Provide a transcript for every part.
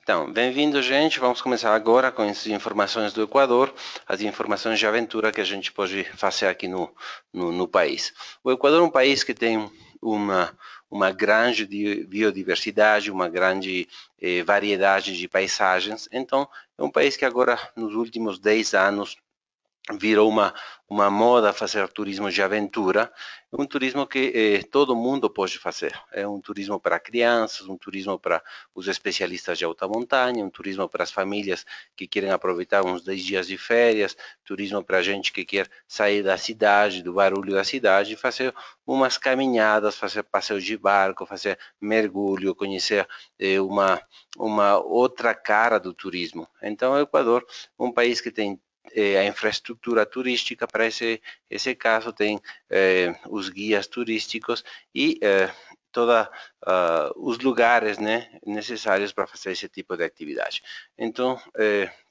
Então, bem-vindo, gente. Vamos começar agora com as informações do Equador, as informações de aventura que a gente pode fazer aqui no país. O Equador é um país que tem uma grande biodiversidade, uma grande variedade de paisagens. Então, é um país que agora, nos últimos 10 anos, virou uma moda fazer turismo de aventura, um turismo que todo mundo pode fazer. É um turismo para crianças, um turismo para os especialistas de alta montanha, um turismo para as famílias que querem aproveitar uns 10 dias de férias, turismo para a gente que quer sair da cidade, do barulho da cidade, fazer umas caminhadas, fazer passeio de barco, fazer mergulho, conhecer uma outra cara do turismo. Então, o Equador é um país que tem a infraestrutura turística para esse caso, tem os guias turísticos e todos os lugares, né, necessários para fazer esse tipo de atividade. Então,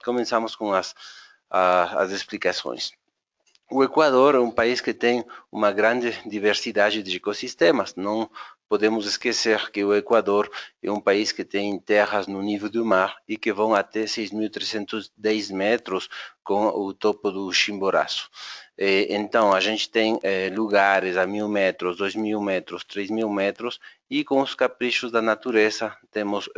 começamos com as explicações. O Equador é um país que tem uma grande diversidade de ecossistemas. Não podemos esquecer que o Equador é um país que tem terras no nível do mar e que vão até 6.310 metros com o topo do Chimboraço. Então, a gente tem lugares a 1.000 metros, 2.000 metros, 3.000 metros e com os caprichos da natureza temos,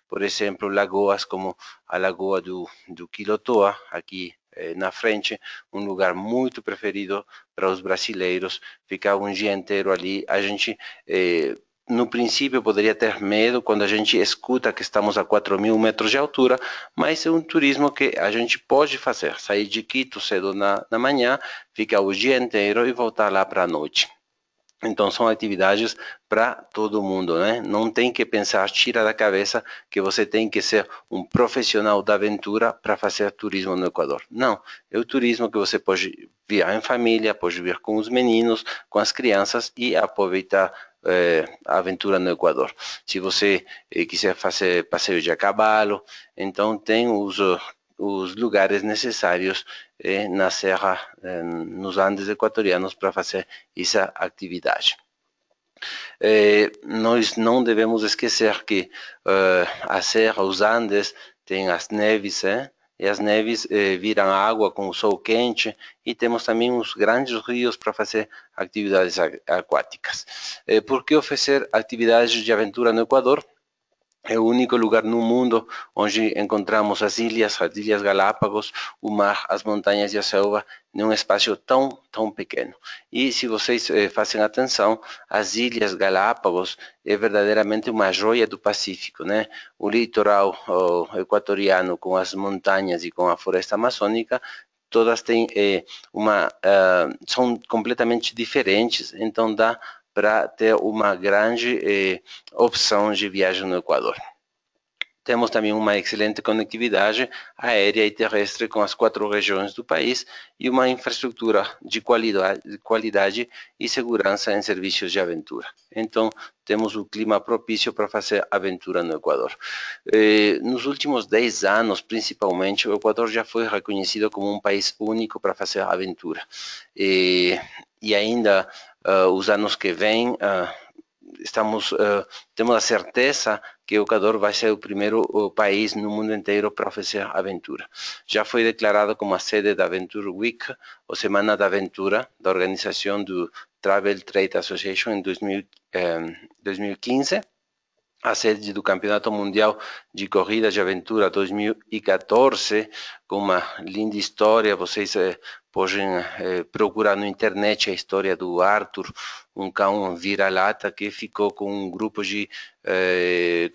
por exemplo, lagoas como a Lagoa do Quilotoa, aqui na frente, um lugar muito preferido para os brasileiros, ficar um dia inteiro ali. A gente, no princípio, poderia ter medo quando a gente escuta que estamos a 4.000 metros de altura, mas é um turismo que a gente pode fazer, sair de Quito cedo na manhã, ficar o dia inteiro e voltar lá para a noite. Então, são atividades para todo mundo, né? Não tem que pensar, tira da cabeça que você tem que ser um profissional da aventura para fazer turismo no Equador. Não, é o turismo que você pode vir em família, pode vir com os meninos, com as crianças e aproveitar a aventura no Equador. Se você quiser fazer passeio de a cavalo, então tem os lugares necessários na serra, nos Andes equatorianos para fazer essa atividade. Nós não devemos esquecer que a serra, os Andes, tem as neves, e as neves viram água com o sol quente e temos também os grandes rios para fazer atividades aquáticas. Por que oferecer atividades de aventura no Equador? É o único lugar no mundo onde encontramos as Ilhas Galápagos, o mar, as montanhas e a selva, num espaço tão pequeno. E se vocês fazem atenção, as Ilhas Galápagos é verdadeiramente uma joia do Pacífico, né? O litoral equatoriano com as montanhas e com a floresta amazônica todas têm são completamente diferentes, então dá para ter uma grande opção de viagem no Equador. Temos também uma excelente conectividade aérea e terrestre com as 4 regiões do país e uma infraestrutura de qualidade e segurança em serviços de aventura. Então, temos o clima propício para fazer aventura no Equador. Nos últimos 10 anos, principalmente, o Equador já foi reconhecido como um país único para fazer aventura. E ainda, os anos que vêm, temos a certeza que o Equador vai ser o primeiro país no mundo inteiro para oferecer aventura. Já foi declarado como a sede da Aventure Week, ou Semana da Aventura, da organização do Travel Trade Association em 2015, a sede do Campeonato Mundial de Corrida de Aventura 2014, com uma linda história. Vocês podem procurar na internet a história do Arthur, um cão vira-lata que ficou com um grupo de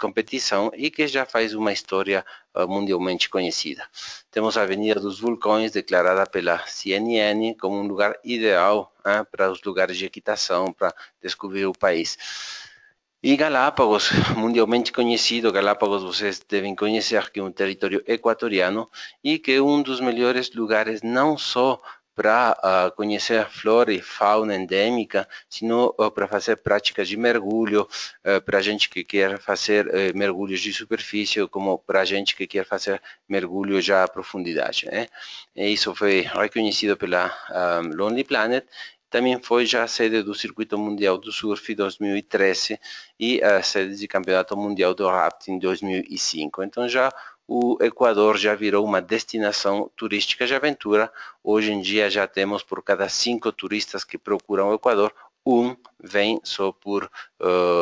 competição e que já faz uma história mundialmente conhecida. Temos a Avenida dos Vulcões, declarada pela CNN como um lugar ideal para os lugares de equitação, para descobrir o país. E Galápagos, mundialmente conhecido, Galápagos vocês devem conhecer que é um território equatoriano e que é um dos melhores lugares não só para conhecer flora e fauna endêmica, sino para fazer práticas de mergulho, para gente que quer fazer mergulhos de superfície, como para gente que quer fazer mergulho já à profundidade. E isso foi reconhecido pela Lonely Planet também foi já a sede do Circuito Mundial do Surf em 2013 e a sede de Campeonato Mundial do Rafting em 2005. Então já o Equador já virou uma destinação turística de aventura. Hoje em dia já temos por cada 5 turistas que procuram o Equador, um vem só por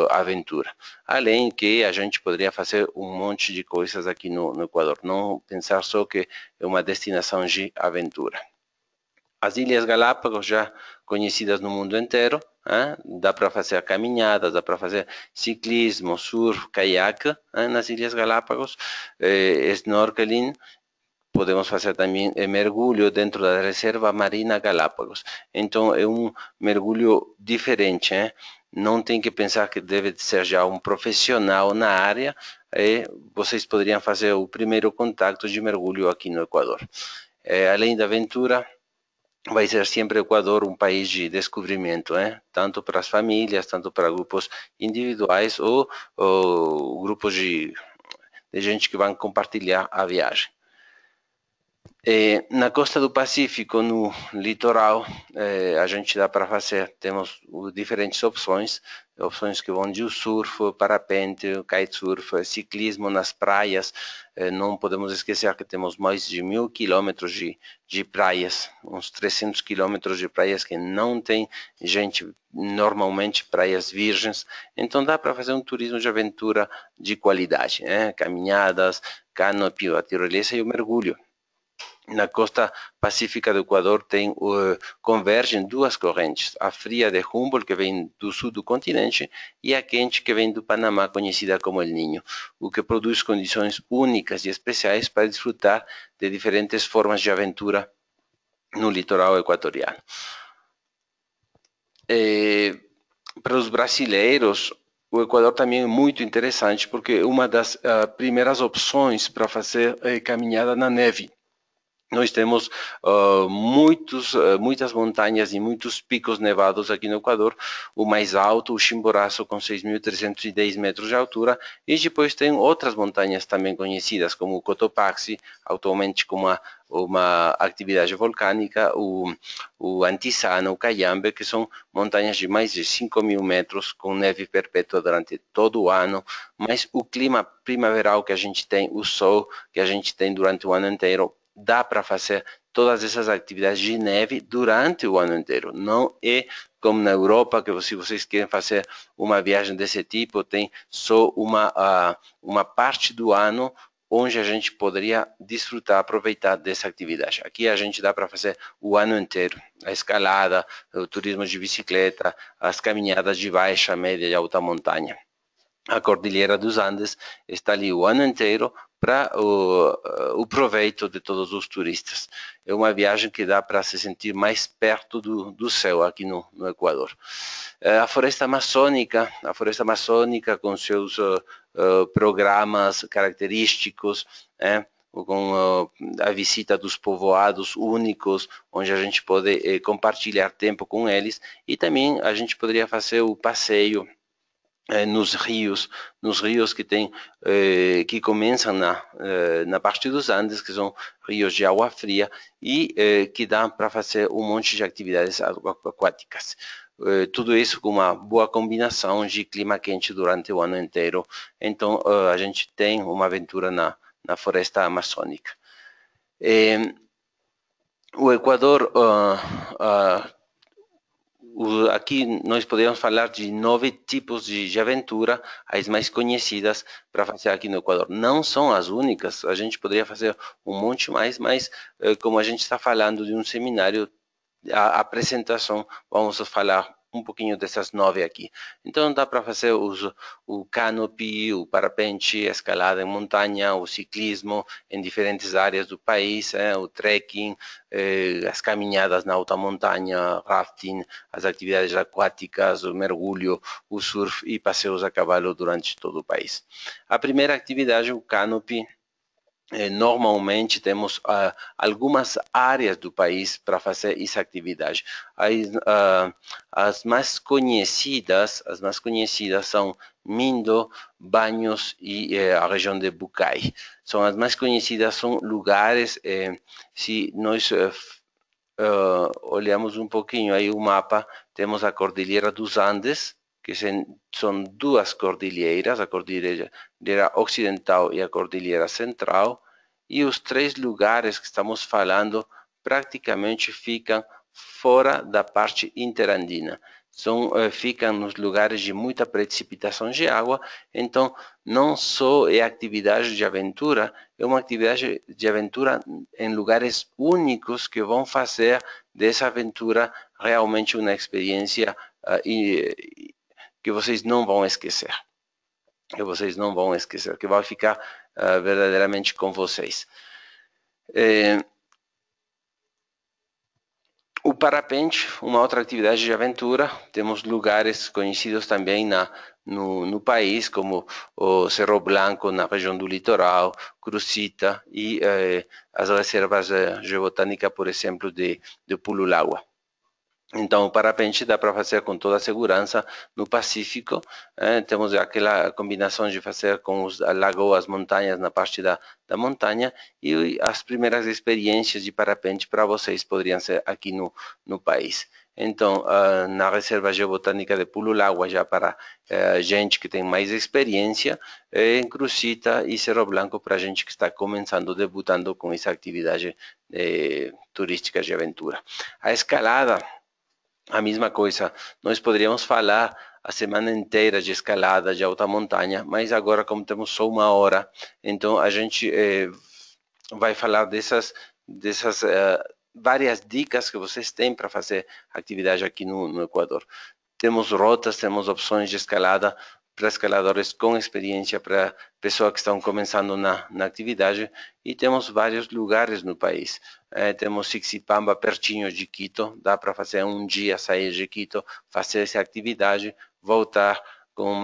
aventura. Além que a gente poderia fazer um monte de coisas aqui no Equador, não pensar só que é uma destinação de aventura. As Ilhas Galápagos já conhecidas no mundo inteiro, dá para fazer caminhadas, dá para fazer ciclismo, surf, caiaque nas Ilhas Galápagos, snorkeling. Podemos fazer também mergulho dentro da Reserva Marina Galápagos. Então é um mergulho diferente, não tem que pensar que deve ser já um profissional na área, vocês poderiam fazer o primeiro contato de mergulho aqui no Equador. Além da aventura, vai ser sempre o Equador um país de descobrimento, tanto para as famílias, tanto para grupos individuais ou grupos de gente que vão compartilhar a viagem. Na costa do Pacífico, no litoral, a gente dá para fazer, temos diferentes opções que vão de surf, parapente, kitesurf, ciclismo nas praias. Não podemos esquecer que temos mais de 1.000 quilômetros de praias, uns 300 quilômetros de praias que não tem gente, normalmente praias virgens. Então dá para fazer um turismo de aventura de qualidade, caminhadas, canopy, a tirolesa e o mergulho. Na costa pacífica do Equador convergem duas correntes, a fria de Humboldt, que vem do sul do continente, e a quente, que vem do Panamá, conhecida como El Niño, o que produz condições únicas e especiais para desfrutar de diferentes formas de aventura no litoral equatoriano. Para os brasileiros, o Equador também é muito interessante, porque é uma das primeiras opções para fazer caminhada na neve. Nós temos muitas montanhas e muitos picos nevados aqui no Equador. O mais alto, o Chimborazo, com 6.310 metros de altura. E depois tem outras montanhas também conhecidas, como o Cotopaxi, atualmente com uma atividade volcânica, o Antisana, o Cayambe, que são montanhas de mais de 5.000 metros, com neve perpétua durante todo o ano. Mas o clima primaveral que a gente tem, o sol que a gente tem durante o ano inteiro, dá para fazer todas essas atividades de neve durante o ano inteiro. Não é como na Europa, que se vocês querem fazer uma viagem desse tipo, tem só uma parte do ano onde a gente poderia desfrutar, aproveitar dessa atividade. Aqui a gente dá para fazer o ano inteiro. A escalada, o turismo de bicicleta, as caminhadas de baixa, média e alta montanha. A Cordilheira dos Andes está ali o ano inteiro para o proveito de todos os turistas. É uma viagem que dá para se sentir mais perto do céu aqui no Equador. A Floresta Amazônica com seus programas característicos, com a visita dos povoados únicos, onde a gente pode compartilhar tempo com eles, e também a gente poderia fazer o passeio nos rios que começam na parte dos Andes, que são rios de água fria e que dá para fazer um monte de atividades aquáticas. Tudo isso com uma boa combinação de clima quente durante o ano inteiro. Então a gente tem uma aventura na floresta amazônica. O Equador aqui nós podemos falar de 9 tipos de aventura, as mais conhecidas para fazer aqui no Equador. Não são as únicas, a gente poderia fazer um monte mais, mas como a gente está falando de um seminário, a apresentação, vamos falar um pouquinho dessas 9 aqui. Então dá para fazer o canopy, o parapente, a escalada em montanha, o ciclismo em diferentes áreas do país, o trekking, as caminhadas na alta montanha, rafting, as atividades aquáticas, o mergulho, o surf e passeios a cavalo durante todo o país. A primeira atividade, o canopy. Normalmente temos algumas áreas do país para fazer essa atividade. As mais conhecidas são Mindo, Banhos e a região de Bucay. São as mais conhecidas, são lugares, se nós olhamos um pouquinho aí o mapa, temos a Cordilheira dos Andes, que são duas cordilheiras, a Cordilheira Ocidental e a Cordilheira Central, e os três lugares que estamos falando praticamente ficam fora da parte interandina. Ficam nos lugares de muita precipitação de água, então não só é atividade de aventura, é uma atividade de aventura em lugares únicos que vão fazer dessa aventura realmente uma experiência que vocês não vão esquecer. Que vocês não vão esquecer, que vai ficar verdadeiramente com vocês. O parapente, uma outra atividade de aventura, temos lugares conhecidos também no país, como o Cerro Blanco, na região do litoral, Cruzita e as reservas geobotânicas, por exemplo, de Pululagua. Então, o parapente dá para fazer com toda a segurança no Pacífico. Temos aquela combinação de fazer com os lagoas, montanhas na parte da montanha, e as primeiras experiências de parapente para vocês poderiam ser aqui no país. Então, na Reserva Geobotânica de Pululagua, já para gente que tem mais experiência, em Cruzita e Cerro Blanco para gente que está começando, debutando com essa atividade turística de aventura. A escalada, a mesma coisa, nós poderíamos falar a semana inteira de escalada de alta montanha, mas agora, como temos só uma hora, então a gente vai falar dessas várias dicas que vocês têm para fazer atividade aqui no Equador. Temos rotas, temos opções de escalada para escaladores com experiência, para pessoas que estão começando na atividade, e temos vários lugares no país. Temos Siquipamba pertinho de Quito, dá para fazer um dia, sair de Quito, fazer essa atividade, voltar com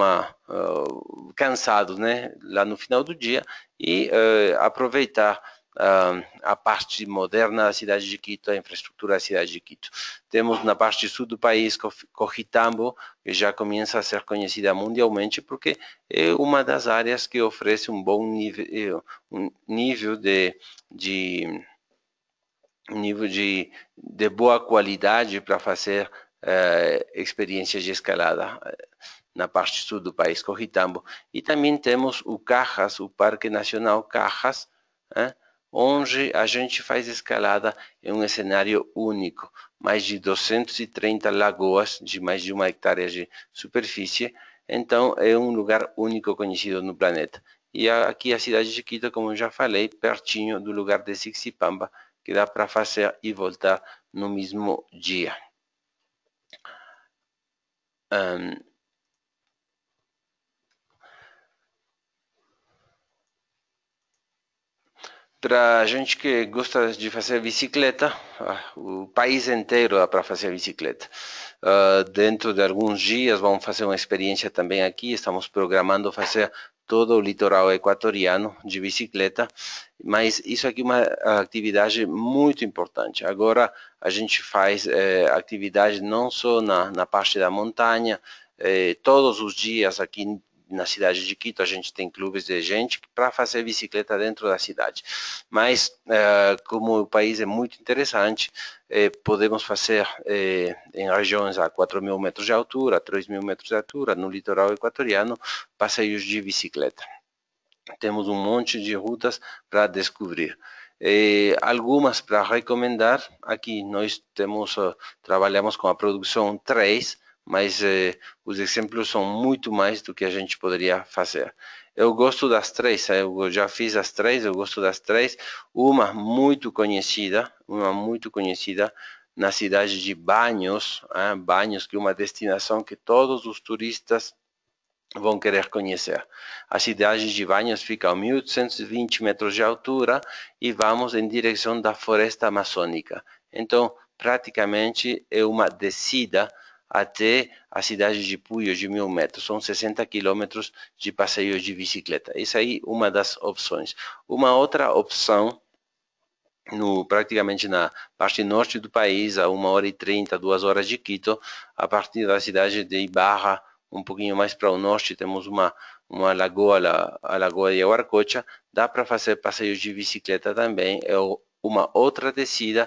cansado, né, lá no final do dia, e aproveitar a parte moderna da cidade de Quito, a infraestrutura da cidade de Quito. Temos na parte sul do país Cojitambo, que já começa a ser conhecida mundialmente porque é uma das áreas que oferece um bom nível de boa qualidade para fazer experiências de escalada na parte sul do país, Cojitambo. E também temos o Cajas, o Parque Nacional Cajas, onde a gente faz escalada em um cenário único, mais de 230 lagoas de mais de 1 hectare de superfície, então é um lugar único conhecido no planeta. E aqui a cidade de Quito, como eu já falei, pertinho do lugar de Siquipamba, que dá para fazer e voltar no mesmo dia. Para a gente que gosta de fazer bicicleta, o país inteiro dá para fazer bicicleta. Dentro de alguns dias vamos fazer uma experiência também aqui, estamos programando fazer todo o litoral equatoriano de bicicleta, mas isso aqui é uma atividade muito importante. Agora a gente faz atividade não só na parte da montanha, todos os dias aqui na cidade de Quito a gente tem clubes de gente para fazer bicicleta dentro da cidade, mas como o país é muito interessante, podemos fazer em regiões a 4.000 metros de altura, 3.000 metros de altura, no litoral equatoriano, passeios de bicicleta. Temos um monte de rutas para descobrir. Algumas para recomendar, aqui nós trabalhamos com a produção 3, mas os exemplos são muito mais do que a gente poderia fazer. Eu gosto das três, eu já fiz as três, eu gosto das três. Uma muito conhecida na cidade de Banhos, Banhos, que é uma destinação que todos os turistas vão querer conhecer. A cidade de Banhos fica a 1.820 metros de altura e vamos em direção da floresta amazônica. Então, praticamente é uma descida até a cidade de Puyo de 1.000 metros. São 60 quilômetros de passeio de bicicleta. Essa aí é uma das opções. Uma outra opção, praticamente na parte norte do país, a 1h30, 2 horas de Quito, a partir da cidade de Ibarra, um pouquinho mais para o norte, temos uma lagoa, a Lagoa de Yaguarcocha, dá para fazer passeios de bicicleta também, é uma outra descida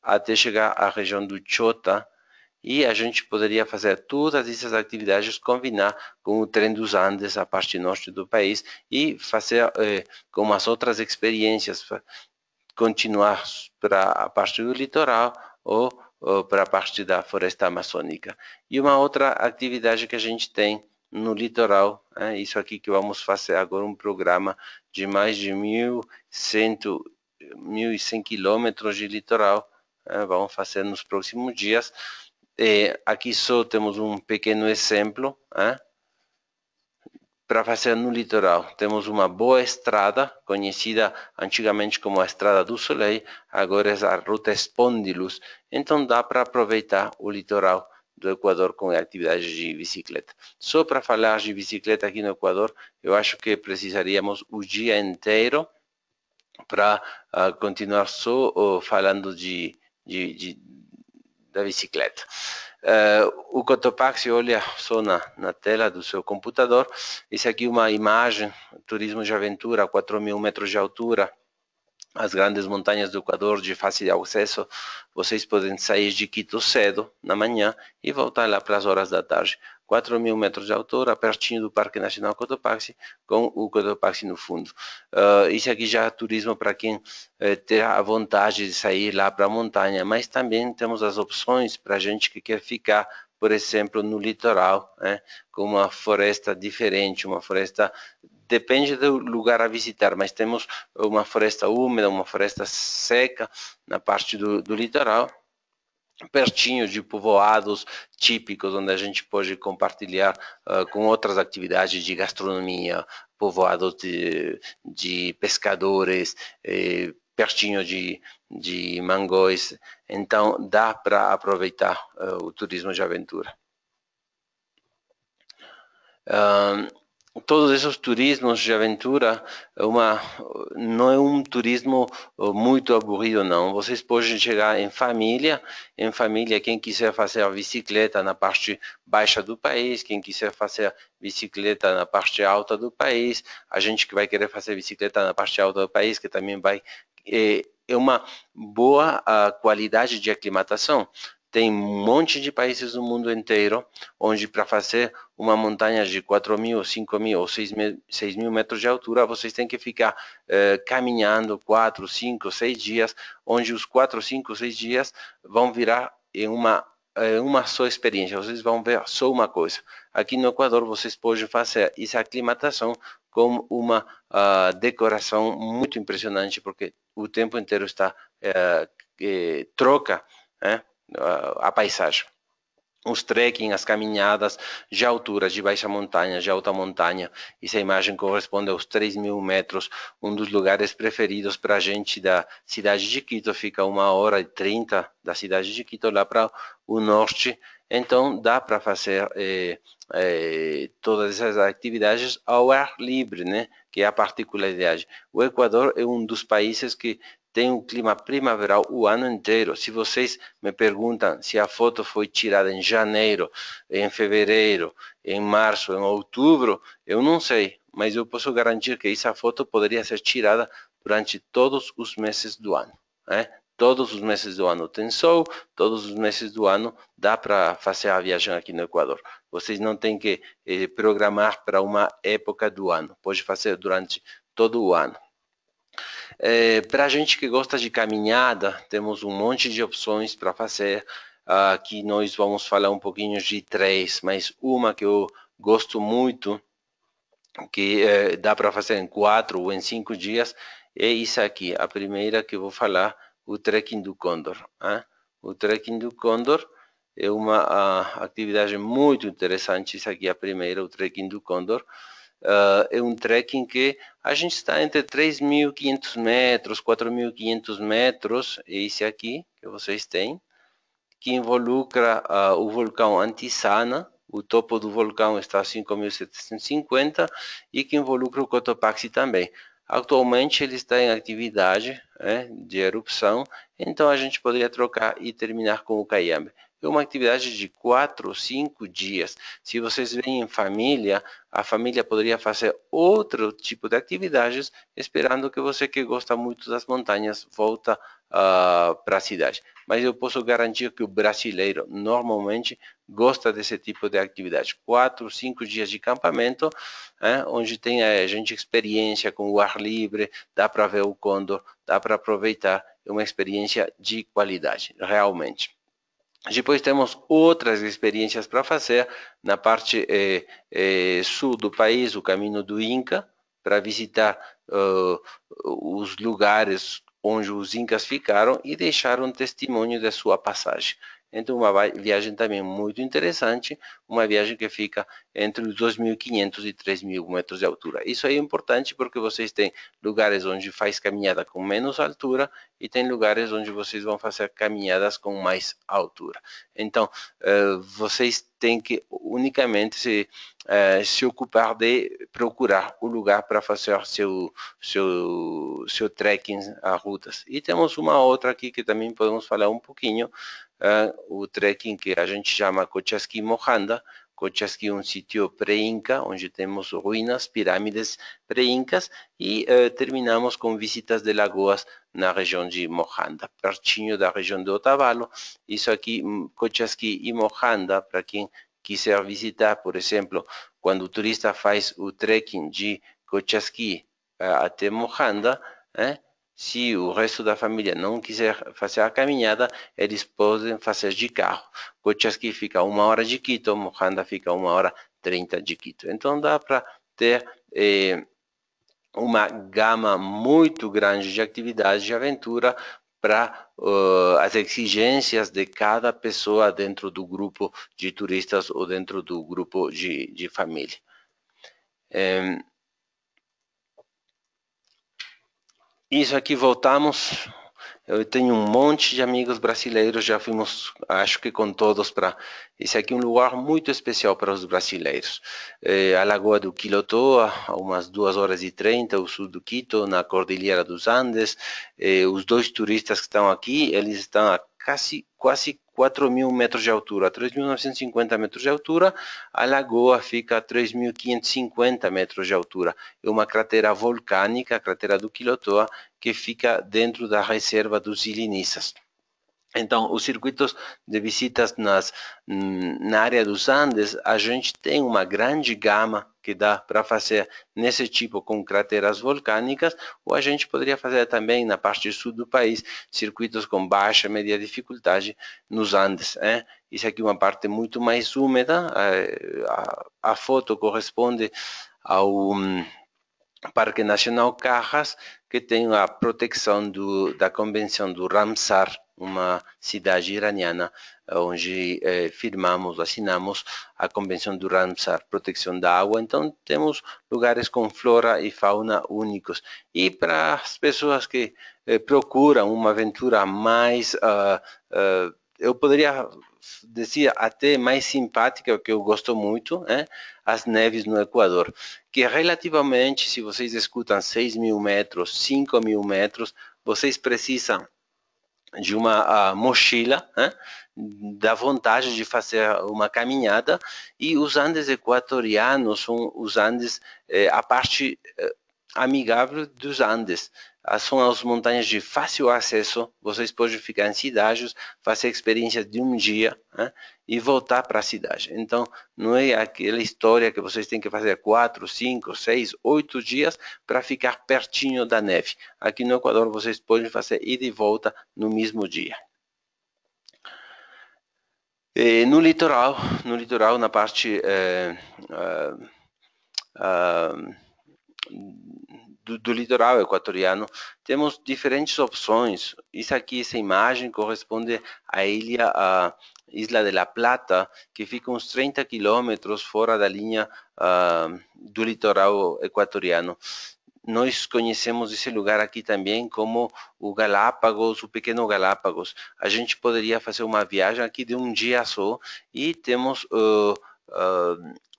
até chegar à região do Chota, e a gente poderia fazer todas essas atividades, combinar com o trem dos Andes, a parte norte do país, e fazer com as outras experiências, continuar para a parte do litoral ou para a parte da floresta amazônica. E uma outra atividade que a gente tem no litoral, isso aqui que vamos fazer agora, um programa de mais de 1.100 quilômetros de litoral, vamos fazer nos próximos dias. Aqui só temos um pequeno exemplo, para fazer no litoral. Temos uma boa estrada, conhecida antigamente como a Estrada do Soleil, agora é a Ruta Espondylus, então dá para aproveitar o litoral do Equador com atividades de bicicleta. Só para falar de bicicleta aqui no Equador, eu acho que precisaríamos o dia inteiro para continuar só falando da bicicleta. O Cotopaxi, olha só na tela do seu computador, isso aqui é uma imagem, turismo de aventura, 4.000 metros de altura, as grandes montanhas do Equador de fácil acesso. Vocês podem sair de Quito cedo, na manhã, e voltar lá para as horas da tarde. 4.000 metros de altura, pertinho do Parque Nacional Cotopaxi, com o Cotopaxi no fundo. Isso aqui já é turismo para quem ter a vontade de sair lá para a montanha, mas também temos as opções para gente que quer ficar, por exemplo, no litoral, com uma floresta diferente, uma floresta, depende do lugar a visitar, mas temos uma floresta úmida, uma floresta seca na parte do litoral, pertinho de povoados típicos, onde a gente pode compartilhar com outras atividades de gastronomia, povoados de pescadores, pertinho de mangóis. Então dá para aproveitar o turismo de aventura. Todos esses turismos de aventura não é um turismo muito aburrido, não. Vocês podem chegar em família, quem quiser fazer a bicicleta na parte baixa do país, quem quiser fazer bicicleta na parte alta do país, a gente que vai querer fazer bicicleta na parte alta do país, que também vai... É uma boa qualidade de aclimatação. Tem um monte de países no mundo inteiro onde para fazer uma montanha de 4.000, 5.000 ou 6.000 metros de altura, vocês têm que ficar caminhando 4, 5, 6 dias, onde os 4, 5, 6 dias vão virar em uma só experiência, vocês vão ver só uma coisa. Aqui no Equador vocês podem fazer essa aclimatação com uma decoração muito impressionante, porque o tempo inteiro está troca a paisagem. Os trekking, as caminhadas de altura, de baixa montanha, de alta montanha. Essa imagem corresponde aos 3.000 metros, um dos lugares preferidos para a gente da cidade de Quito. Fica 1h30 da cidade de Quito, lá para o norte. Então dá para fazer todas essas atividades ao ar livre, né? Que é a particularidade. O Equador é um dos países que tem um clima primaveral o ano inteiro. Se vocês me perguntam se a foto foi tirada em janeiro, em fevereiro, em março, em outubro, eu não sei, mas eu posso garantir que essa foto poderia ser tirada durante todos os meses do ano. Todos os meses do ano tem sol, todos os meses do ano dá para fazer a viagem aqui no Equador. Vocês não têm que programar para uma época do ano, pode fazer durante todo o ano. Para a gente que gosta de caminhada, temos um monte de opções para fazer. Aqui nós vamos falar um pouquinho de três, mas uma que eu gosto muito, que dá para fazer em 4 ou em 5 dias, é isso aqui. A primeira que eu vou falar, o trekking do Cóndor. O trekking do Cóndor é uma atividade muito interessante. Isso aqui é a primeira, o trekking do Cóndor. É um trekking que a gente está entre 3.500 metros, 4.500 metros, é esse aqui que vocês têm, que involucra o vulcão Antisana. O topo do vulcão está a 5.750 e que involucra o Cotopaxi também. Atualmente ele está em atividade de erupção, então a gente poderia trocar e terminar com o Cayambe. é uma atividade de 4 ou 5 dias. Se vocês vêm em família, a família poderia fazer outro tipo de atividades, esperando que você que gosta muito das montanhas volta para a cidade. Mas eu posso garantir que o brasileiro normalmente gosta desse tipo de atividade. 4, 5 dias de acampamento, onde tem a gente experiência com o ar livre, dá para ver o côndor, dá para aproveitar, é uma experiência de qualidade, realmente. Depois temos outras experiências para fazer na parte sul do país, o caminho do Inca, para visitar os lugares onde os incas ficaram e deixaram um testemunho da sua passagem. Então, uma viagem também muito interessante, uma viagem que fica entre os 2.500 e 3.000 metros de altura. Isso é importante porque vocês têm lugares onde faz caminhada com menos altura e tem lugares onde vocês vão fazer caminhadas com mais altura. Então, vocês têm que unicamente se ocupar de procurar o lugar para fazer seu trekking a rutas. E temos uma outra aqui que também podemos falar um pouquinho, o trekking que a gente chama Cochasquí Mojanda. Cochasquí é um sítio pré-inca, onde temos ruínas, pirâmides pré-incas, e terminamos com visitas de lagoas na região de Mojanda, pertinho da região de Otavalo. Isso aqui, Cochasquí e Mojanda, para quem quiser visitar, por exemplo, quando o turista faz o trekking de Cochasquí até Mojanda, se o resto da família não quiser fazer a caminhada, eles podem fazer de carro. Cochasquí fica 1 hora de Quito, Mojanda fica 1 hora e 30 de Quito. Então dá para ter uma gama muito grande de atividades de aventura para as exigências de cada pessoa dentro do grupo de turistas ou dentro do grupo de família. Isso aqui voltamos. Eu tenho um monte de amigos brasileiros, já fomos, acho que com todos para... Esse aqui é um lugar muito especial para os brasileiros. A Lagoa do Quilotoa, a umas 2 horas e 30 ao sul do Quito, na Cordilheira dos Andes. Os dois turistas que estão aqui, eles estão a quase 4.000 metros de altura, 3.950 metros de altura. A lagoa fica a 3.550 metros de altura. É uma cratera vulcânica, a cratera do Quilotoa, que fica dentro da reserva dos Iliniças. Então, os circuitos de visitas na área dos Andes, a gente tem uma grande gama que dá para fazer nesse tipo com crateras vulcânicas, ou a gente poderia fazer também na parte sul do país, circuitos com baixa e média dificuldade nos Andes. Isso aqui é uma parte muito mais úmida, a foto corresponde ao Parque Nacional Carras, que tem a proteção da Convenção do Ramsar, uma cidade iraniana, onde assinamos a Convenção do Ramsar, proteção da água. Então, temos lugares com flora e fauna únicos. E para as pessoas que procuram uma aventura mais, eu poderia dizer até mais simpática, que eu gosto muito, as neves no Equador, que relativamente, se vocês escutam 6.000 metros, 5.000 metros, vocês precisam de uma mochila, da vontade de fazer uma caminhada, e os Andes equatorianos são os Andes, a parte amigável dos Andes. São as montanhas de fácil acesso, vocês podem ficar em cidades, fazer a experiência de um dia e voltar para a cidade. Então, não é aquela história que vocês têm que fazer 4, 5, 6, 8 dias para ficar pertinho da neve. Aqui no Equador, vocês podem fazer ida e volta no mesmo dia. No litoral, na parte do litoral equatoriano, temos diferentes opções. Isso aqui, essa imagem corresponde à Isla de la Plata, que fica uns 30 quilômetros fora da linha do litoral equatoriano. Nós conhecemos esse lugar aqui também como o Galápagos, o Pequeno Galápagos. A gente poderia fazer uma viagem aqui de um dia só e temos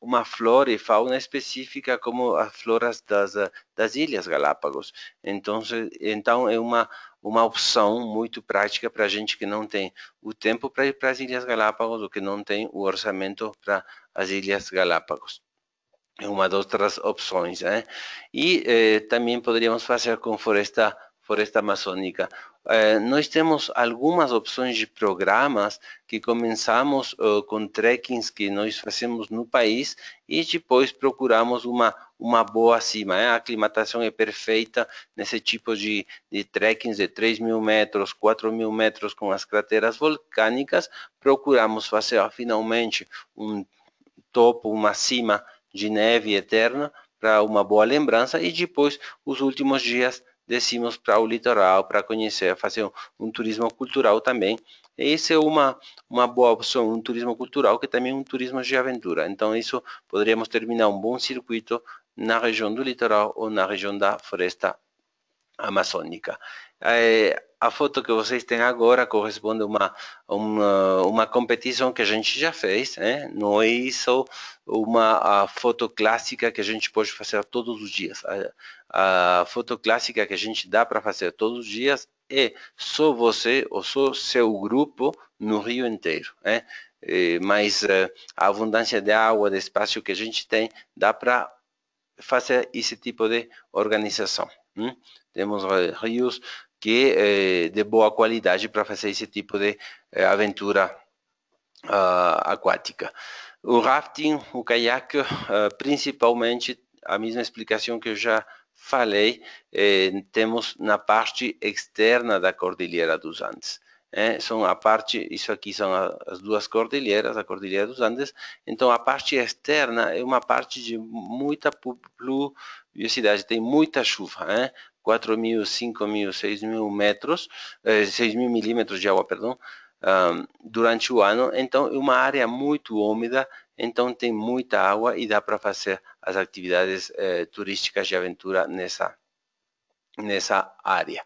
uma flora e fauna específica como as floras das Ilhas Galápagos. Então é uma opção muito prática para a gente que não tem o tempo para ir para as Ilhas Galápagos ou que não tem o orçamento para as Ilhas Galápagos. É uma das outras opções, né? E também poderíamos fazer com floresta amazônica. Nós temos algumas opções de programas que começamos com trekkings que nós fazemos no país e depois procuramos uma boa acima. A aclimatação é perfeita nesse tipo de trekkings de 3.000 metros, 4.000 metros com as crateras vulcânicas. Procuramos fazer finalmente um topo, uma cima de neve eterna para uma boa lembrança e depois os últimos dias descemos para o litoral para conhecer, fazer um turismo cultural também. Essa é uma boa opção, um turismo cultural que também é um turismo de aventura. Então isso poderíamos terminar um bom circuito na região do litoral ou na região da floresta amazônica. A foto que vocês têm agora corresponde a uma competição que a gente já fez, né? Não é isso uma foto clássica que a gente pode fazer todos os dias. A foto clássica que a gente dá para fazer todos os dias é só você ou só seu grupo no rio inteiro, né? Mas a abundância de água, de espaço que a gente tem, dá para fazer esse tipo de organização. Temos rios que de boa qualidade para fazer esse tipo de aventura aquática. O rafting, o caiaque, principalmente a mesma explicação que eu já falei, temos na parte externa da Cordilheira dos Andes. São a parte, isso aqui são as duas cordilheiras, a Cordilheira dos Andes. Então a parte externa é uma parte de muita pluviosidade, tem muita chuva, 4.000, 5.000, 6.000 metros, 6.000 milímetros de água, perdão, durante o ano. Então é uma área muito úmida, então tem muita água e dá para fazer as atividades turísticas de aventura nessa área.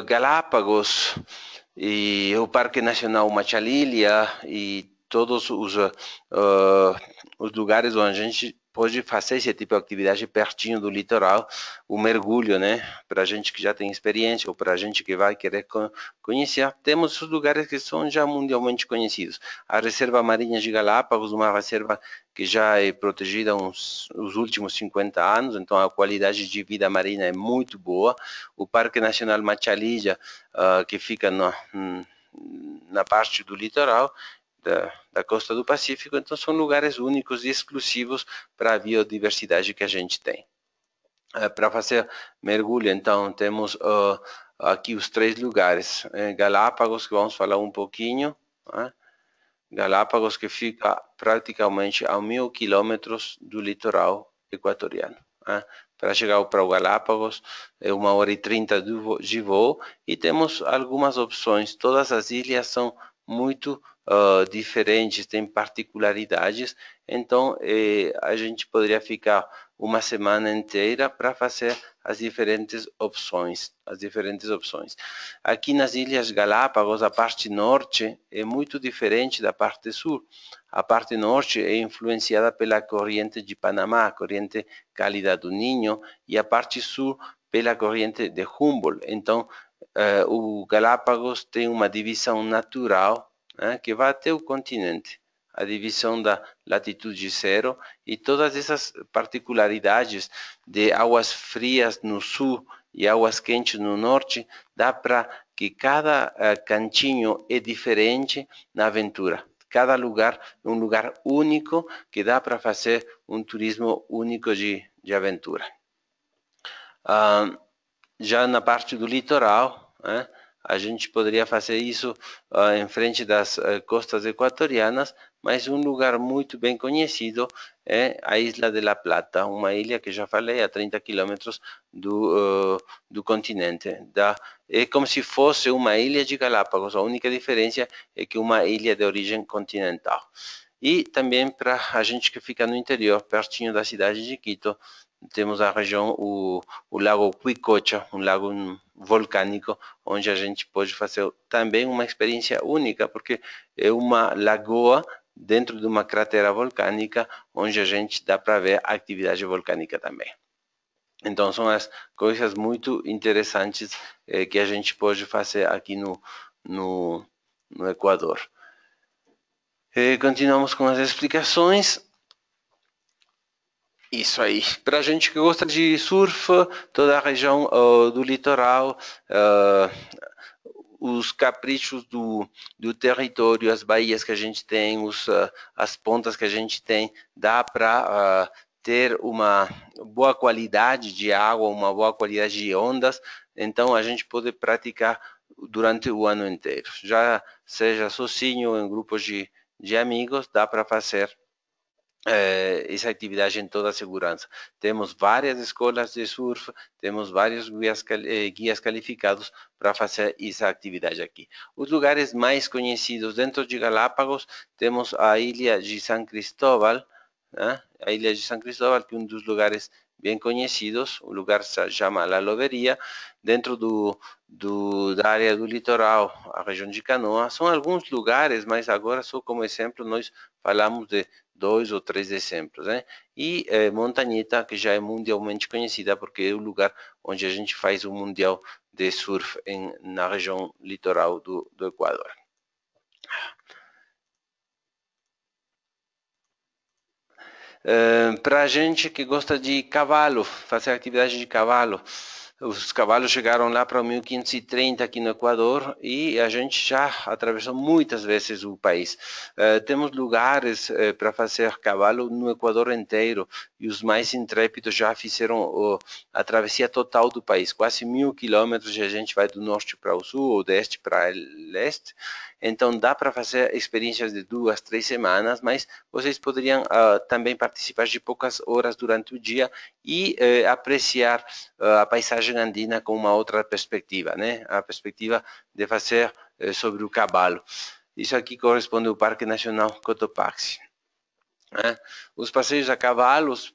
Galápagos e o Parque Nacional Machalilha e todos os lugares onde a gente pode fazer esse tipo de atividade pertinho do litoral, o mergulho, né? Para a gente que já tem experiência ou para a gente que vai querer conhecer, temos os lugares que são já mundialmente conhecidos. A Reserva Marinha de Galápagos, uma reserva que já é protegida os últimos 50 anos, então a qualidade de vida marinha é muito boa. O Parque Nacional Machalilha, que fica na parte do litoral, da costa do Pacífico, então são lugares únicos e exclusivos para a biodiversidade que a gente tem. Para fazer mergulho, então, temos aqui os 3 lugares. Galápagos, que vamos falar um pouquinho. Galápagos, que fica praticamente a 1.000 quilômetros do litoral equatoriano. Para chegar para o Galápagos é 1h30 de voo e temos algumas opções. Todas as ilhas são muito diferentes, têm particularidades, então a gente poderia ficar uma semana inteira para fazer as diferentes opções. Aqui nas Ilhas Galápagos, a parte norte é muito diferente da parte sul. A parte norte é influenciada pela corrente de Panamá, a corrente cálida do Ninho, e a parte sul pela corrente de Humboldt. Então, o Galápagos tem uma divisão natural que vai até o continente, a divisão da latitude zero, e todas essas particularidades de águas frias no sul e águas quentes no norte, dá para que cada cantinho é diferente na aventura. Cada lugar é um lugar único que dá para fazer um turismo único de aventura. Já na parte do litoral, a gente poderia fazer isso em frente das costas equatorianas, mas um lugar muito bem conhecido é a Isla de La Plata, uma ilha que já falei, a 30 quilômetros do continente. É como se fosse uma ilha de Galápagos, a única diferença é que uma ilha de origem continental. E também para a gente que fica no interior, pertinho da cidade de Quito, temos a região, o Lago Quicocha, um lago vulcânico, onde a gente pode fazer também uma experiência única, porque é uma lagoa dentro de uma cratera vulcânica, onde a gente dá para ver a atividade vulcânica também. Então, são as coisas muito interessantes que a gente pode fazer aqui no Equador. Continuamos com as explicações. Isso aí. Para a gente que gosta de surf, toda a região do litoral, os caprichos do território, as baías que a gente tem, as pontas que a gente tem, dá para ter uma boa qualidade de água, uma boa qualidade de ondas, então a gente pode praticar durante o ano inteiro. Já seja sozinho ou em grupos de amigos, dá para fazer essa atividade em toda a segurança. Temos várias escolas de surf, temos vários guias qualificados para fazer essa atividade aqui. Os lugares mais conhecidos dentro de Galápagos, temos a ilha de São Cristóbal, né? A ilha de São Cristóbal, que é um dos lugares bem conhecidos, o lugar se chama La Loberia, dentro da área do litoral, a região de Canoa. São alguns lugares, mas agora só como exemplo nós falamos de 2 ou 3 exemplos, né? E Montañita, que já é mundialmente conhecida porque é o lugar onde a gente faz o Mundial de Surf na região litoral do Equador. Para a gente que gosta de cavalo, fazer atividade de cavalo, os cavalos chegaram lá para 1530 aqui no Equador e a gente já atravessou muitas vezes o país. Temos lugares para fazer cavalo no Equador inteiro e os mais intrépidos já fizeram a travessia total do país, quase 1000 quilômetros, e a gente vai do norte para o sul ou do este para o leste. Então dá para fazer experiências de 2, 3 semanas, mas vocês poderiam também participar de poucas horas durante o dia e apreciar a paisagem andina com uma outra perspectiva, né? A perspectiva de fazer sobre o cavalo. Isso aqui corresponde ao Parque Nacional Cotopaxi. Né? Os passeios a cavalos,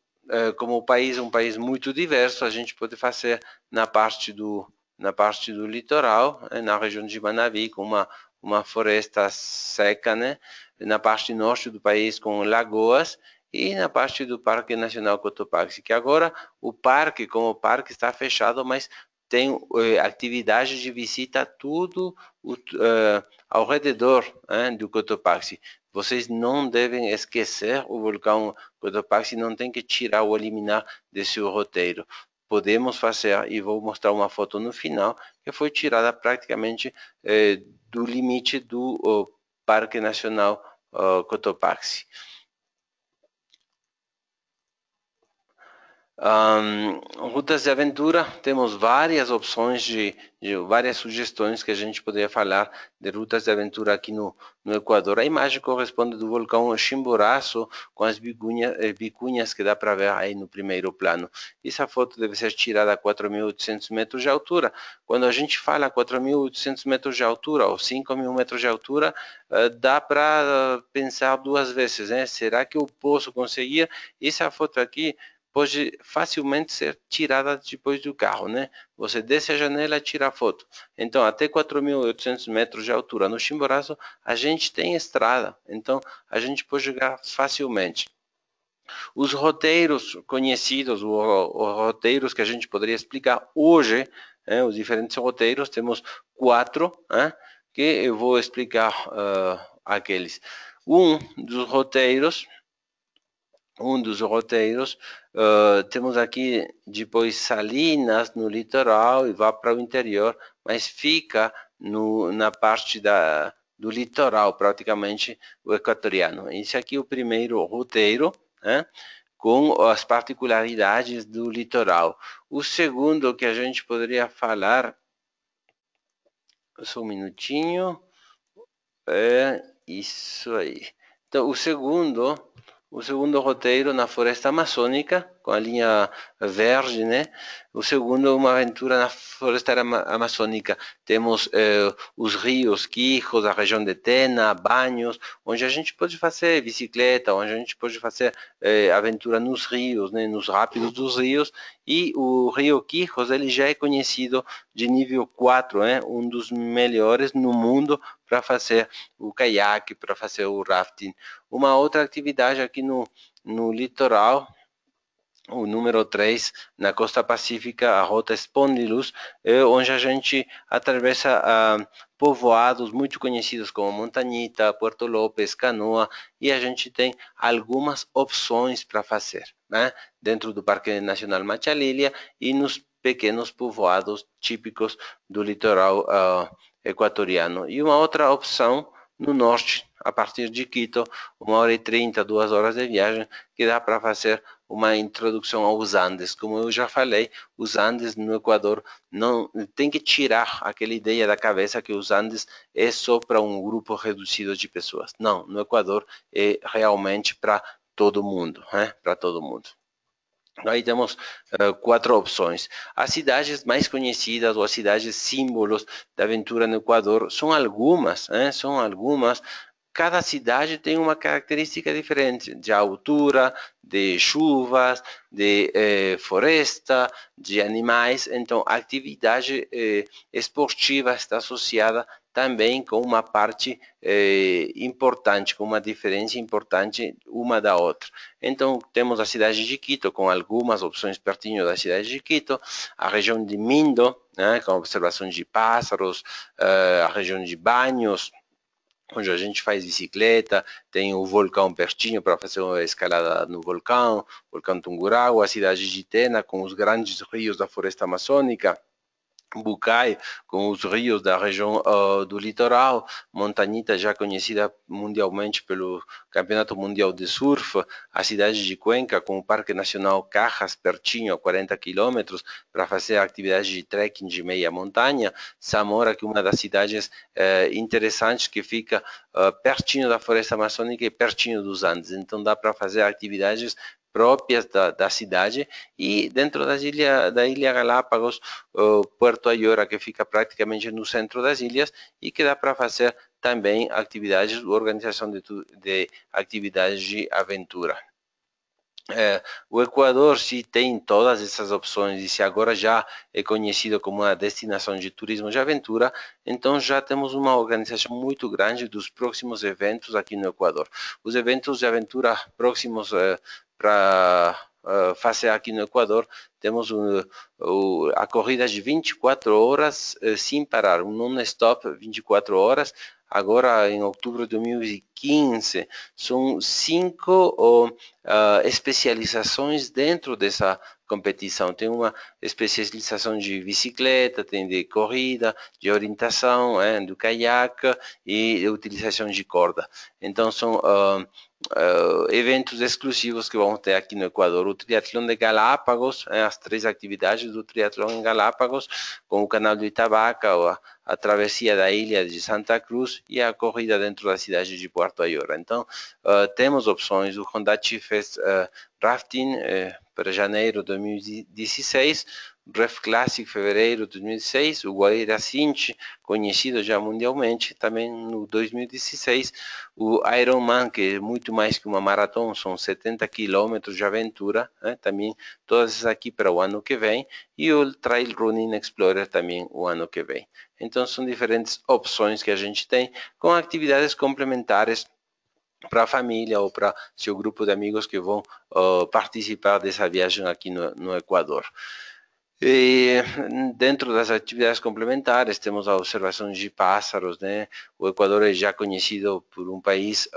como o país é um país muito diverso, a gente pode fazer na parte do litoral, na região de Manaví, com uma floresta seca, né? Na parte norte do país com lagoas e na parte do Parque Nacional Cotopaxi, que agora o parque, como o parque está fechado, mas tem atividades de visita tudo ao redor do Cotopaxi. Vocês não devem esquecer o vulcão Cotopaxi, não tem que tirar ou eliminar de seu roteiro. Podemos fazer, e vou mostrar uma foto no final, que foi tirada praticamente do limite do Parque Nacional Cotopaxi. Rutas de aventura, temos várias opções de várias sugestões que a gente poderia falar de rutas de aventura aqui no Equador. A imagem corresponde do vulcão Chimborazo com as bicunhas que dá para ver aí no primeiro plano. Essa foto deve ser tirada a 4.800 metros de altura. Quando a gente fala 4.800 metros de altura ou 5.000 metros de altura, dá para pensar duas vezes, né? Será que eu posso conseguir? Essa foto aqui pode facilmente ser tirada depois do carro, né? Você desce a janela e tira a foto. Então, até 4.800 metros de altura no Chimborazo, a gente tem estrada. Então, a gente pode chegar facilmente. Os roteiros conhecidos, os roteiros que a gente poderia explicar hoje, os diferentes roteiros, temos 4, que eu vou explicar aqueles. Um dos roteiros, temos aqui depois Salinas no litoral e vai para o interior, mas fica na parte do litoral, praticamente o equatoriano. Esse aqui é o primeiro roteiro, né, com as particularidades do litoral. O segundo que a gente poderia falar, só um minutinho, é isso aí. Então, o segundo O segundo roteiro na floresta amazônica, com a linha verde, né? O segundo, uma aventura na floresta amazônica. Temos os rios Quijos, a região de Tena, Banhos, onde a gente pode fazer bicicleta, onde a gente pode fazer aventura nos rios, né? Nos rápidos dos rios. E o rio Quijos, ele já é conhecido de nível 4, né? Um dos melhores no mundo para fazer o caiaque, para fazer o rafting. Uma outra atividade aqui no litoral, o número 3, na costa pacífica, a rota Spondylus, onde a gente atravessa povoados muito conhecidos como Montañita, Puerto López, Canoa, e a gente tem algumas opções para fazer, né? Dentro do Parque Nacional Machalilha e nos pequenos povoados típicos do litoral equatoriano. E uma outra opção no norte, a partir de Quito, 1h30, 2 horas de viagem, que dá para fazer uma introdução aos Andes. Como eu já falei, os Andes no Equador não tem que tirar aquela ideia da cabeça que os Andes é só para um grupo reduzido de pessoas. Não, no Equador é realmente para todo mundo, né? Para todo mundo. Aí temos 4 opções. As cidades mais conhecidas ou as cidades símbolos da aventura no Equador são algumas, né? São algumas. Cada cidade tem uma característica diferente de altura, de chuvas, de floresta, de animais. Então, a atividade esportiva está associada também com uma parte importante, com uma diferença importante uma da outra. Então, temos a cidade de Quito, com algumas opções pertinho da cidade de Quito, a região de Mindo, né, com observação de pássaros, a região de Banhos, onde a gente faz bicicleta, tem o vulcão pertinho para fazer uma escalada no vulcão, vulcão Tungurahua, a cidade de Tena, com os grandes rios da floresta amazônica, Bucay, com os rios da região do litoral, Montañita, já conhecida mundialmente pelo Campeonato Mundial de Surf, a cidade de Cuenca, com o Parque Nacional Cajas, pertinho, a 40 quilômetros, para fazer atividade de trekking de meia montanha, Zamora, que é uma das cidades interessantes, que fica pertinho da floresta amazônica e pertinho dos Andes, então dá para fazer atividades próprias da cidade, e dentro da ilha Galápagos, Puerto Ayora, que fica praticamente no centro das ilhas e que dá para fazer também atividades, organização de atividades de aventura. O Equador, se tem todas essas opções e se agora já é conhecido como uma destinação de turismo de aventura, então já temos uma organização muito grande dos próximos eventos aqui no Equador. Os eventos de aventura próximos para fazer aqui no Equador, temos a corrida de 24 horas sem parar, um non-stop 24 horas. Agora, em outubro de 2015, são 5 especializações dentro dessa competição. Tem uma especialização de bicicleta, tem de corrida, de orientação, do caiaque e de utilização de corda. Então, são eventos exclusivos que vamos ter aqui no Equador. O triatlão de Galápagos, as 3 atividades do triatlão em Galápagos, com o canal do Itabaca, a travessia da ilha de Santa Cruz e a corrida dentro da cidade de Puerto Ayora. Então, temos opções. O Hondachi fez rafting para janeiro de 2016, Ref Classic fevereiro de 2016, o Guaíra Cinchi, conhecido já mundialmente, também no 2016, o Ironman, que é muito mais que uma maratona, são 70 quilômetros de aventura, também todas essas aqui para o ano que vem, e o Trail Running Explorer também o ano que vem. Então, são diferentes opções que a gente tem, com atividades complementares para a família ou para seu grupo de amigos que vão participar dessa viagem aqui no Equador. E dentro das atividades complementares temos a observação de pássaros, né? O Equador é já conhecido por um país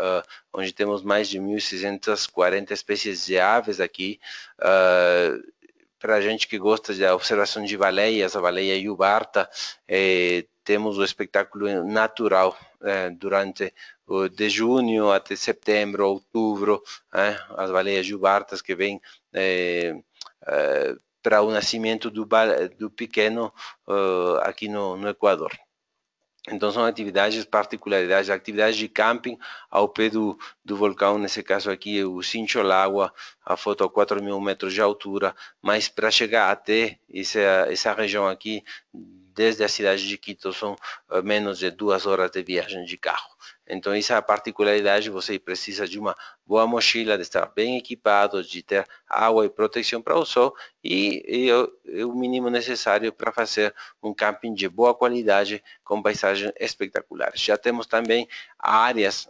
onde temos mais de 1.640 espécies de aves aqui. Para a gente que gosta da observação de baleias, a baleia Yubarta, temos o espetáculo natural durante de junho até setembro, outubro, as baleias Yubartas que vêm para o nascimento do pequeno aqui no Equador. Então são atividades, particularidades, atividades de camping ao pé do vulcão, nesse caso aqui é o Sincholagua, a foto a 4.000 metros de altura, mas para chegar até essa região aqui, desde a cidade de Quito, são menos de 2 horas de viagem de carro. Então essa é a particularidade, você precisa de uma boa mochila, de estar bem equipado, de ter água e proteção para o sol e o mínimo necessário para fazer um camping de boa qualidade com paisagens espetaculares. Já temos também áreas,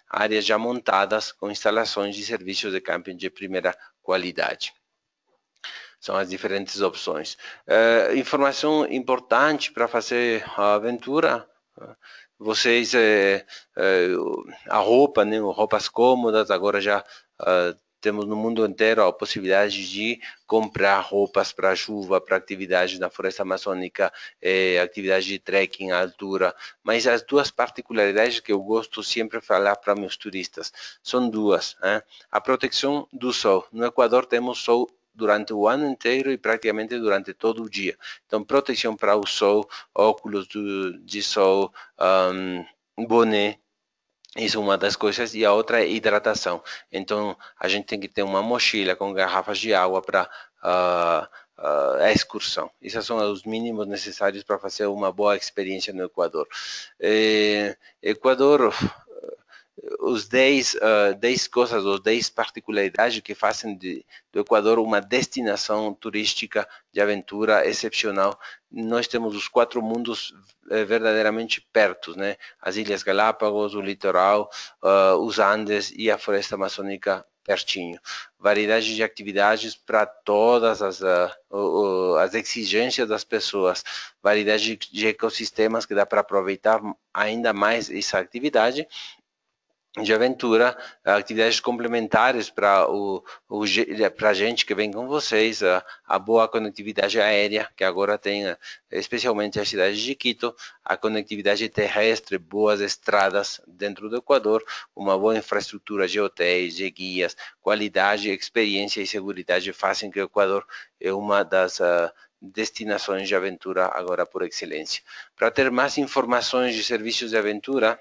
áreas já montadas com instalações de serviços de camping de primeira qualidade. São as diferentes opções. Informação importante para fazer a aventura, vocês, a roupa, né, roupas cômodas, agora já temos no mundo inteiro a possibilidade de comprar roupas para chuva, para atividades na floresta amazônica, atividades de trekking à altura. Mas as duas particularidades que eu gosto sempre de falar para meus turistas são duas. A proteção do sol. No Equador temos sol durante o ano inteiro e praticamente durante todo o dia. Então, proteção para o sol, óculos de sol, boné, isso é uma das coisas, e a outra é hidratação. Então, a gente tem que ter uma mochila com garrafas de água para a excursão. Esses são os mínimos necessários para fazer uma boa experiência no Equador. Equador, os 10 coisas, os 10 particularidades que fazem do Equador uma destinação turística de aventura excepcional. Nós temos os 4 mundos verdadeiramente perto, né? As Ilhas Galápagos, o litoral, os Andes e a floresta amazônica pertinho. Variedade de atividades para todas as exigências das pessoas. Variedade de ecossistemas que dá para aproveitar ainda mais essa atividade de aventura, atividades complementares para a gente que vem com vocês, a boa conectividade aérea, que agora tem, especialmente a cidade de Quito, a conectividade terrestre, boas estradas dentro do Equador, uma boa infraestrutura de hotéis, de guias, qualidade, experiência e segurança fazem que o Equador é uma das destinações de aventura agora por excelência. Para ter mais informações de serviços de aventura,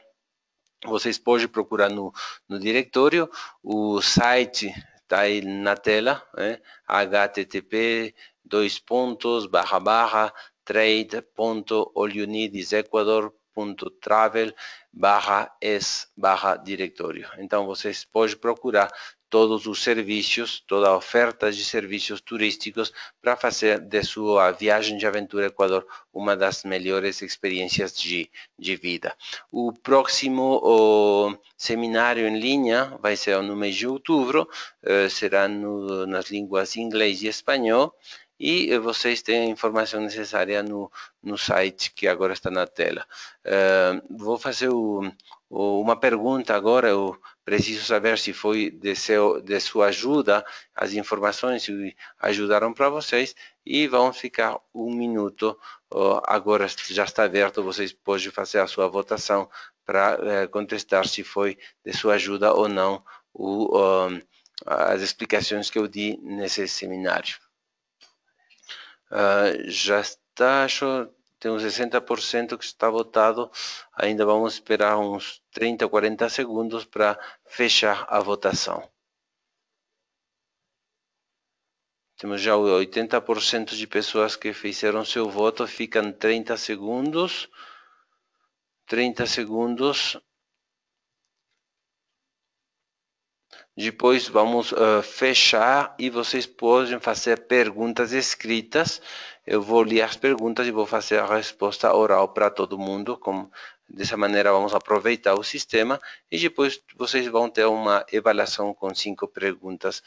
vocês podem procurar no diretório, o site está aí na tela, né? http://trade.allyounneedesequador.travel/es/diretório. Então vocês podem procurar todos os serviços, toda a oferta de serviços turísticos para fazer de sua viagem de aventura ao Equador uma das melhores experiências de vida. O próximo seminário em linha vai ser no mês de outubro, será nas línguas inglês e espanhol, e vocês têm a informação necessária no site que agora está na tela. Vou fazer uma pergunta agora, eu preciso saber se foi de sua ajuda, as informações se ajudaram para vocês, e vamos ficar um minuto. Agora já está aberto, vocês podem fazer a sua votação para contestar se foi de sua ajuda ou não as explicações que eu di nesse seminário. Já está, acho, tem uns 60% que está votado, ainda vamos esperar uns 30, 40 segundos para fechar a votação. Temos já 80% de pessoas que fizeram seu voto, ficam 30 segundos. 30 segundos. Depois vamos fechar e vocês podem fazer perguntas escritas. Eu vou ler as perguntas e vou fazer a resposta oral para todo mundo. Dessa maneira vamos aproveitar o sistema e depois vocês vão ter uma avaliação com 5 perguntas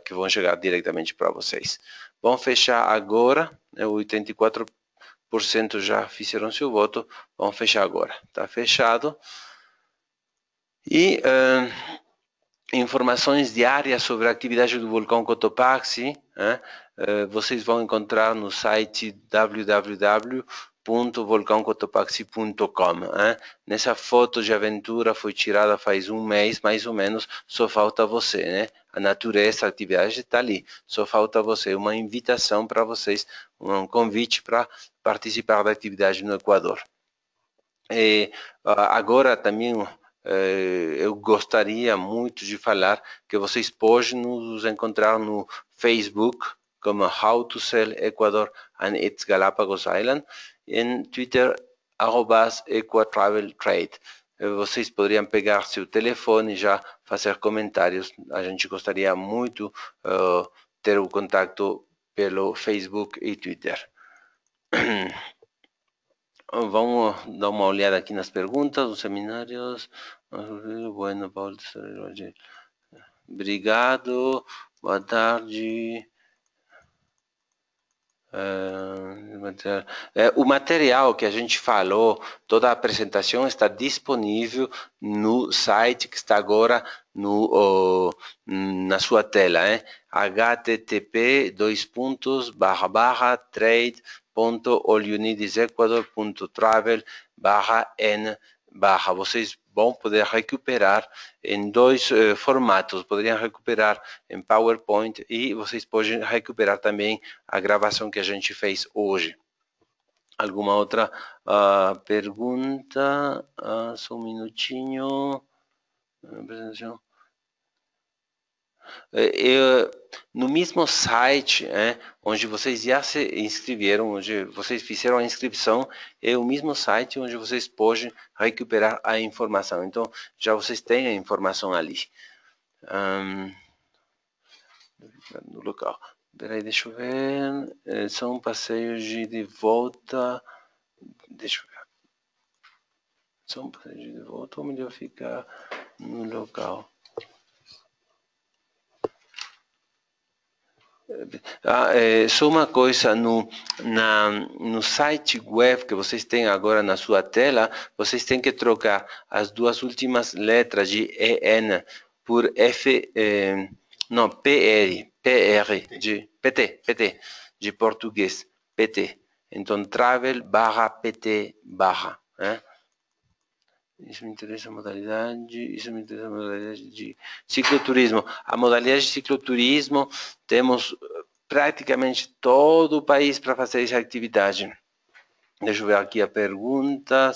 que vão chegar diretamente para vocês. Vamos fechar agora, 84% já fizeram seu voto, vamos fechar agora. Está fechado. E informações diárias sobre a atividade do vulcão Cotopaxi, vocês vão encontrar no site www.vulcãocotopaxi.com. Nessa foto de aventura foi tirada faz um mês, mais ou menos, só falta você, né? A natureza, a atividade está ali, só falta você. Uma invitação para vocês, um convite para participar da atividade no Equador. Agora também eu gostaria muito de falar que vocês podem nos encontrar no Facebook como How to Sell Ecuador and its Galapagos Island, e em Twitter @EquaTravelTrade. Vocês poderiam pegar seu telefone e já fazer comentários. A gente gostaria muito ter o contato pelo Facebook e Twitter. Vamos dar uma olhada aqui nas perguntas, os seminários. Bueno, Paulo, obrigado, boa tarde. O material que a gente falou, toda a apresentação está disponível no site que está agora na sua tela, http://trade.allunidesequador.travel/n/. Vocês vão poder recuperar em dois formatos. Poderiam recuperar em PowerPoint e vocês podem recuperar também a gravação que a gente fez hoje. Alguma outra pergunta? Só um minutinho. Apresentação. No mesmo site onde vocês já se inscreveram, onde vocês fizeram a inscrição, é o mesmo site onde vocês podem recuperar a informação. Então, já vocês têm a informação ali. No local. Peraí, deixa eu ver. São passeios de volta. Deixa eu ver. São passeios de volta ou melhor ficar no local? Só uma coisa, no site web que vocês têm agora na sua tela, vocês têm que trocar as duas últimas letras de EN por não, PR, de PT, de português, PT. Então, travel/PT/. Isso me interessa a modalidade de cicloturismo. A modalidade de cicloturismo, temos praticamente todo o país para fazer essa atividade. Deixa eu ver aqui a pergunta.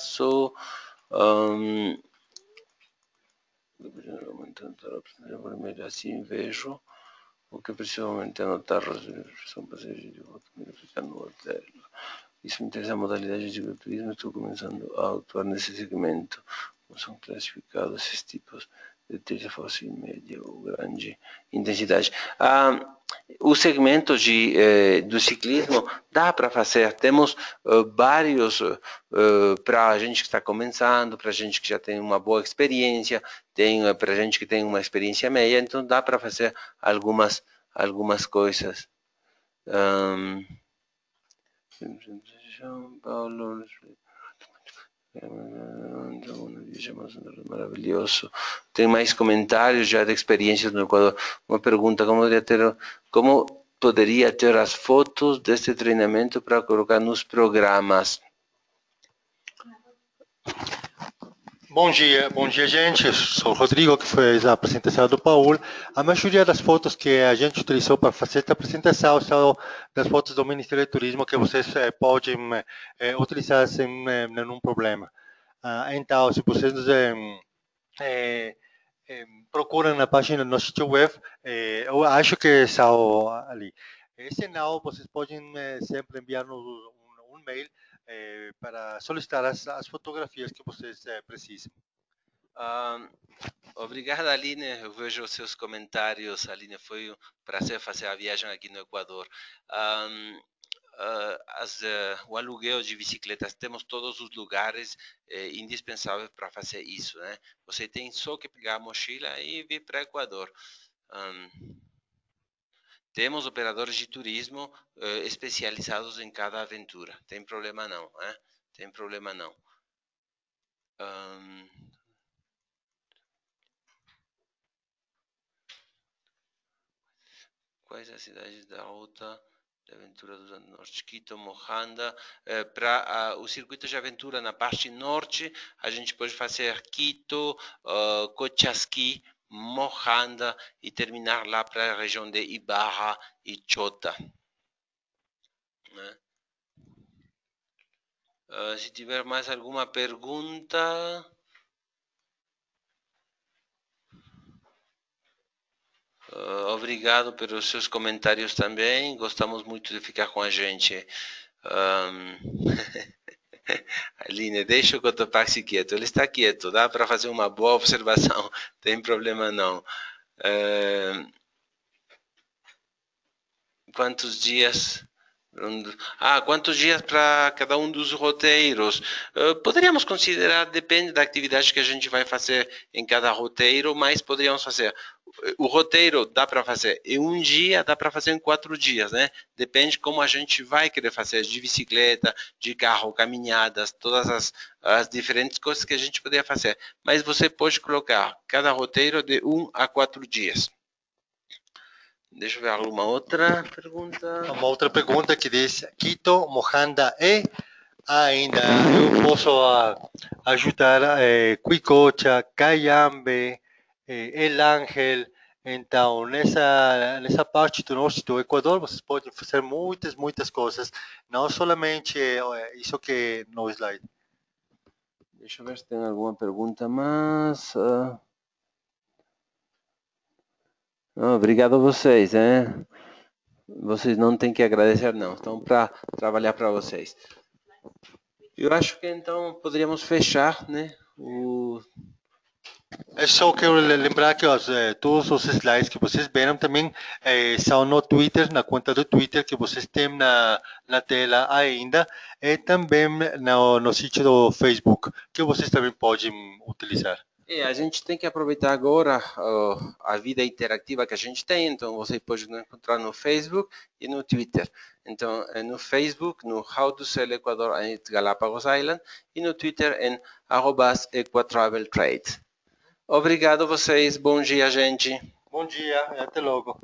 Assim vejo o que precisamente anotar. São passeios de volta, ficar no hotel. Isso me interessa a modalidade de cicloturismo. Estou começando a atuar nesse segmento. Como são classificados esses tipos de trilha fácil, média ou grande intensidade? O segmento do ciclismo dá para fazer. Temos vários para a gente que está começando, para a gente que já tem uma boa experiência, para a gente que tem uma experiência média, então dá para fazer algumas coisas. Paulo, maravilhoso. Tem mais comentários já de experiências no Equador. Uma pergunta: como poderia ter as fotos deste treinamento para colocar nos programas? Bom dia, gente. Sou o Rodrigo, que fez a apresentação do Paulo. A maioria das fotos que a gente utilizou para fazer esta apresentação são das fotos do Ministério do Turismo que vocês podem utilizar sem nenhum problema. Então, se vocês procuram na página do nosso sítio web, eu acho que são ali. Se não, vocês podem sempre enviar-nos um mail para solicitar as fotografias que vocês precisam. Obrigado, Aline. Eu vejo os seus comentários, Aline. Foi um prazer fazer a viagem aqui no Equador. O aluguel de bicicletas, temos todos os lugares indispensáveis para fazer isso, né? Você tem só que pegar a mochila e vir para o Equador. Temos operadores de turismo especializados em cada aventura. Tem problema não, né? Tem problema não. Quais as cidades da Ruta de Aventura do Norte? Quito, Mojanda. Para o circuito de aventura na parte norte, a gente pode fazer Quito, Cochasquí, Mojanda e terminar lá para a região de Ibarra e Chota. Né? Se tiver mais alguma pergunta... obrigado pelos seus comentários também. Gostamos muito de ficar com a gente. Aline, deixa o Cotopaxi quieto. Ele está quieto, dá para fazer uma boa observação, tem problema não. Quantos dias? Quantos dias para cada um dos roteiros? Poderíamos considerar, depende da atividade que a gente vai fazer em cada roteiro, mas poderíamos fazer. O roteiro dá para fazer em um dia, dá para fazer em 4 dias, né? Depende como a gente vai querer fazer, de bicicleta, de carro, caminhadas, todas as diferentes coisas que a gente poderia fazer. Mas você pode colocar cada roteiro de 1 a 4 dias. Deixa eu ver alguma outra pergunta. Uma outra pergunta que diz: Quito, Mojanda e ainda eu posso ajudar Quicocha, Cayambe, El Ángel. Então, nessa parte do Equador, vocês podem fazer muitas coisas, não somente isso que no slide. Deixa eu ver se tem alguma pergunta mais. Obrigado a vocês, né? Vocês não têm que agradecer, não. Estão para trabalhar para vocês. Eu acho que então poderíamos fechar, né? É só quero lembrar que todos os slides que vocês viram também são no Twitter, na conta do Twitter que vocês têm na tela ainda, e também no sítio do Facebook, que vocês também podem utilizar. A gente tem que aproveitar agora a vida interativa que a gente tem, então você pode nos encontrar no Facebook e no Twitter. Então, no Facebook, no How to Sell Ecuador at Galapagos Island, e no Twitter em @EquaTravelTrade. Obrigado a vocês, bom dia, gente. Bom dia e até logo.